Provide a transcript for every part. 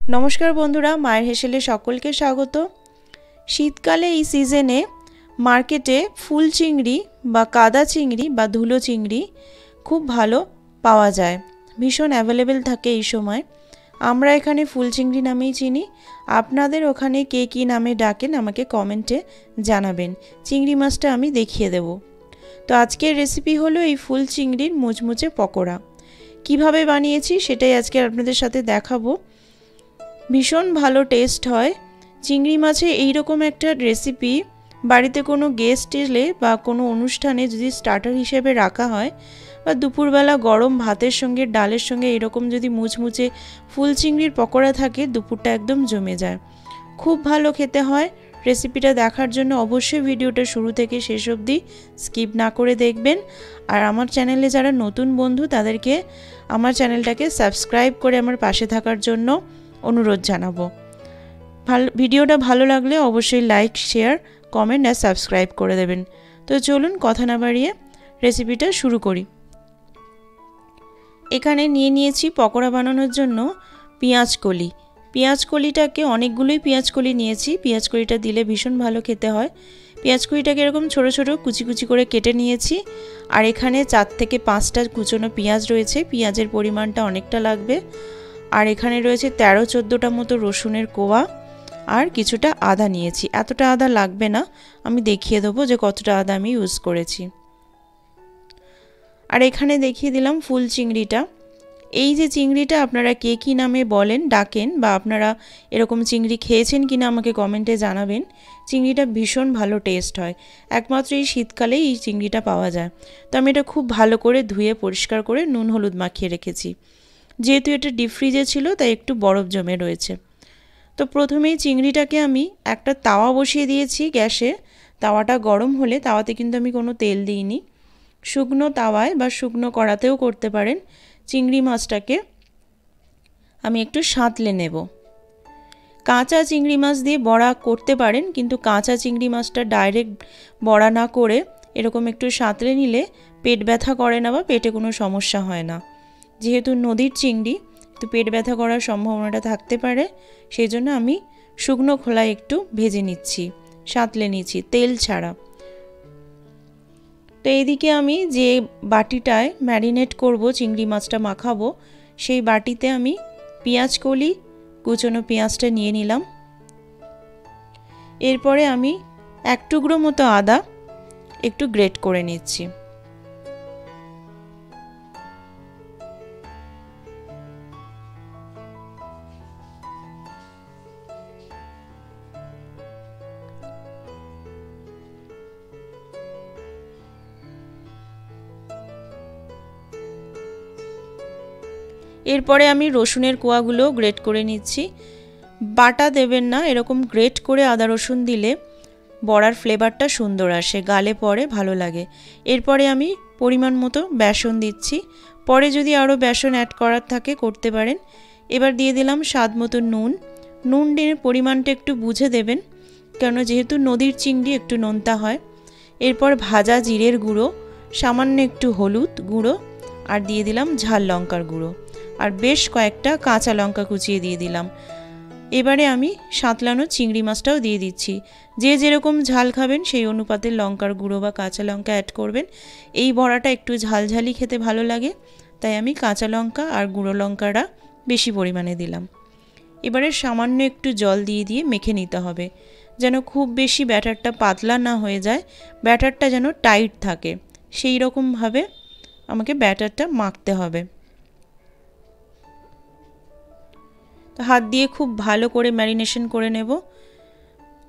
নমস্কার বন্ধুরা, মায়ের হেসেলে সকলকে স্বাগত। শীতকালে এই সিজনে মার্কেটে ফুল চিংড়ি বা কাদা চিংড়ি বা ধুলো চিংড়ি খুব ভালো পাওয়া যায়, ভীষণ অ্যাভেলেবেল থাকে এই সময়। আমরা এখানে ফুল চিংড়ি নামেই চিনি, আপনাদের ওখানে কে কী নামে ডাকেন আমাকে কমেন্টে জানাবেন। চিংড়ি মাছটা আমি দেখিয়ে দেব। তো আজকের রেসিপি হলো এই ফুল চিংড়ির মুচমুচে পকোড়া। কিভাবে বানিয়েছি সেটাই আজকে আপনাদের সাথে দেখাবো। ভীষণ ভালো টেস্ট হয় চিংড়ি মাছে। এইরকম একটা রেসিপি বাড়িতে কোনো গেস্ট এলে বা কোনো অনুষ্ঠানে যদি স্টার্টার হিসেবে রাখা হয়, বা দুপুরবেলা গরম ভাতের সঙ্গে ডালের সঙ্গে এরকম যদি মুচমুচে ফুল চিংড়ির পকোড়া থাকে, দুপুরটা একদম জমে যায়, খুব ভালো খেতে হয়। রেসিপিটা দেখার জন্য অবশ্যই ভিডিওটা শুরু থেকে শেষ অবধি স্কিপ না করে দেখবেন। আর আমার চ্যানেলে যারা নতুন বন্ধু তাদেরকে আমার চ্যানেলটাকে সাবস্ক্রাইব করে আমার পাশে থাকার জন্য অনুরোধ জানাবো। ভিডিওটা ভালো লাগলে অবশ্যই লাইক, শেয়ার, কমেন্ট আর সাবস্ক্রাইব করে দেবেন। তো চলুন কথা না বাড়িয়ে রেসিপিটা শুরু করি। এখানে নিয়ে নিয়েছি পকোড়া বানানোর জন্য পেঁয়াজ কলি। পেঁয়াজ কলিটাকে অনেকগুলোই পেঁয়াজ কলি নিয়েছি, পেঁয়াজ কলিটা দিলে ভীষণ ভালো খেতে হয়। পেঁয়াজ কলিটাকে এরকম ছোটো ছোটো কুচি কুচি করে কেটে নিয়েছি। আর এখানে 4 থেকে 5টা কুচনো পেঁয়াজ রয়েছে, পেঁয়াজের পরিমাণটা অনেকটা লাগবে। আর এখানে রয়েছে 13-14টা মতো রসুনের কোয়া আর কিছুটা আদা নিয়েছি। এতটা আদা লাগবে না, আমি দেখিয়ে দেবো যে কতটা আদা আমি ইউজ করেছি। আর এখানে দেখিয়ে দিলাম ফুল চিংড়িটা। এই যে চিংড়িটা আপনারা কে কী নামে বলেন, ডাকেন, বা আপনারা এরকম চিংড়ি খেয়েছেন কিনা আমাকে কমেন্টে জানাবেন। চিংড়িটা ভীষণ ভালো টেস্ট হয়, একমাত্র এই শীতকালেই এই চিংড়িটা পাওয়া যায়। তো আমি এটা খুব ভালো করে ধুয়ে পরিষ্কার করে নুন হলুদ মাখিয়ে রেখেছি। যেহেতু এটা ডিপ ফ্রিজে ছিল তাই একটু বরফ জমে রয়েছে। তো প্রথমেই চিংড়িটাকে আমি একটা তাওয়া বসিয়ে দিয়েছি গ্যাসে। তাওয়াটা গরম হলে, তাওয়াতে কিন্তু আমি কোনো তেল দিইনি, শুকনো তাওয়ায় বা শুকনো কড়াতেও করতে পারেন, চিংড়ি মাছটাকে আমি একটু সাঁতলে নেব। কাঁচা চিংড়ি মাছ দিয়ে বড়া করতে পারেন, কিন্তু কাঁচা চিংড়ি মাছটা ডাইরেক্ট বড়া না করে এরকম একটু সাঁতলে নিলে পেট ব্যথা করে না বা পেটে কোনো সমস্যা হয় না। যেহেতু নদীর চিংড়ি, তো পেট ব্যথা করার সম্ভাবনাটা থাকতে পারে, সেই জন্য আমি শুকনো খোলায় একটু ভেজে নিচ্ছি, সাঁতলে নিচ্ছি তেল ছাড়া। তো এইদিকে আমি যে বাটিটায় ম্যারিনেট করব, চিংড়ি মাছটা মাখাবো, সেই বাটিতে আমি পেঁয়াজ কলি, কুচনো পেঁয়াজটা নিয়ে নিলাম। এরপরে আমি 1 টুকরো মতো আদা একটু গ্রেট করে নিচ্ছি। এরপরে আমি রসুনের কোয়াগুলো গ্রেট করে নিচ্ছি। বাটা দেবেন না, এরকম গ্রেট করে আদা রসুন দিলে বড়ার ফ্লেভারটা সুন্দর আসে, গালে পরে ভালো লাগে। এরপরে আমি পরিমাণ মতো বেসন দিচ্ছি, পরে যদি আরও বেসন অ্যাড করার থাকে করতে পারেন। এবার দিয়ে দিলাম স্বাদ মতো নুন। নুনের পরিমাণটা একটু বুঝে দেবেন, কেন যেহেতু নদীর চিংড়ি একটু নোনতা হয়। এরপর ভাজা জিরের গুঁড়ো, সামান্য একটু হলুদ গুঁড়ো, আর দিয়ে দিলাম ঝাল লঙ্কার গুঁড়ো, আর বেশ কয়েকটা কাঁচা লঙ্কা কুচিয়ে দিয়ে দিলাম। এবারে আমি সাঁতলানো চিংড়ি মাছটাও দিয়ে দিচ্ছি। যে যেরকম ঝাল খাবেন সেই অনুপাতে লঙ্কার গুঁড়ো বা কাঁচা লঙ্কা অ্যাড করবেন। এই বড়াটা একটু ঝালঝালি খেতে ভালো লাগে, তাই আমি কাঁচা লঙ্কা আর গুঁড়ো লঙ্কাটা বেশি পরিমাণে দিলাম। এবারে সামান্য একটু জল দিয়ে দিয়ে মেখে নিতে হবে, যেন খুব বেশি ব্যাটারটা পাতলা না হয়ে যায়, ব্যাটারটা যেন টাইট থাকে, সেই রকমভাবে আমাকে ব্যাটারটা মাখতে হবে। তো হাত দিয়ে খুব ভালো করে ম্যারিনেশন করে নেব।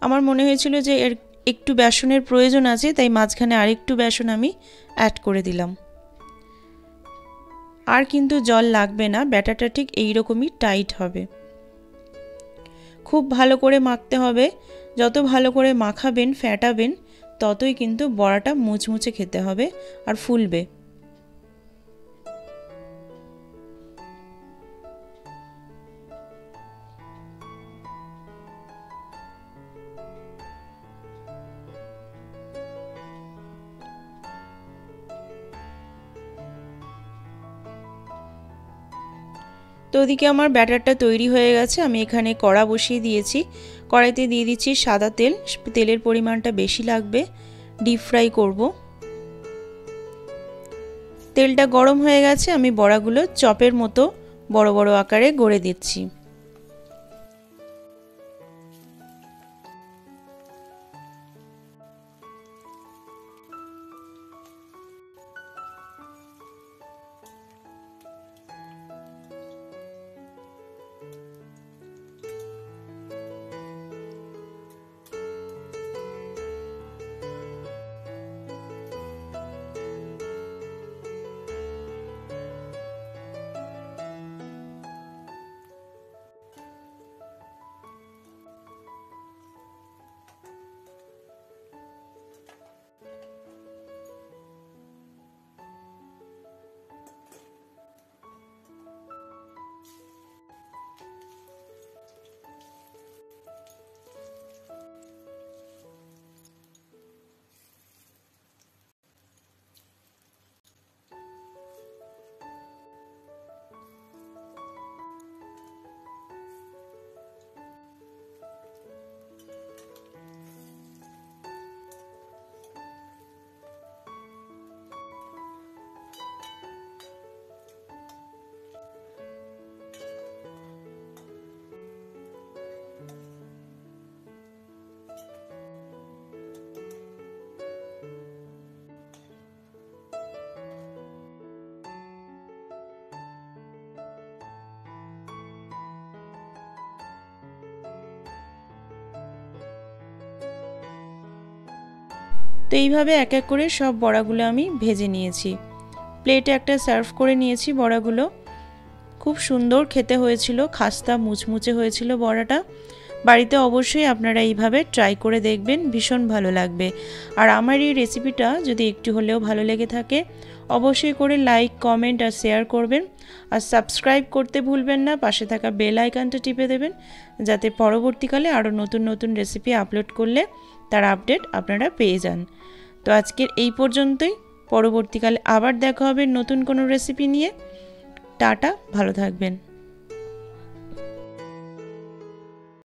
আমার মনে হয়েছিল যে এর একটু বেসনের প্রয়োজন আছে, তাই মাঝখানে আরেকটু বেসন আমি অ্যাড করে দিলাম। আর কিন্তু জল লাগবে না, ব্যাটারটা ঠিক এই রকমই টাইট হবে। খুব ভালো করে মাখতে হবে, যত ভালো করে মাখাবেন ফ্যাটাবেন ততই কিন্তু বড়াটা মুচমুচে খেতে হবে আর ফুলবে। তো ওদিকে আমার ব্যাটারটা তৈরি হয়ে গেছে। আমি এখানে কড়া বসিয়ে দিয়েছি। কড়াইতে দিয়ে দিচ্ছি সাদা তেল। তেলের পরিমাণটা বেশি লাগবে, ডিপ ফ্রাই করব। তেলটা গরম হয়ে গেছে। আমি বড়াগুলো চপের মতো বড় বড় আকারে গড়ে দিচ্ছি। তো এইভাবে এক এক করে সব বড়াগুলো আমি ভেজে নিয়েছি। প্লেটে একটা সার্ভ করে নিয়েছি বড়াগুলো। খুব সুন্দর খেতে হয়েছিল, খাস্তা মুচমুচে হয়েছিল বড়াটা। বাড়িতে অবশ্যই আপনারা এইভাবে ট্রাই করে দেখবেন, ভীষণ ভালো লাগবে। আর আমার এই রেসিপিটা যদি একটু হলেও ভালো লেগে থাকে অবশ্যই করে লাইক, কমেন্ট আর শেয়ার করবেন। আর সাবস্ক্রাইব করতে ভুলবেন না, পাশে থাকা বেল আইকনটা টিপে দেবেন যাতে পরবর্তীকালে আরও নতুন নতুন রেসিপি আপলোড করলে তার আপডেট আপনারা পেয়ে যান। তো আজকের এই পর্যন্তই। পরবর্তীকালে আবার দেখা হবে নতুন কোনো রেসিপি নিয়ে। টাটা, ভালো থাকবেন।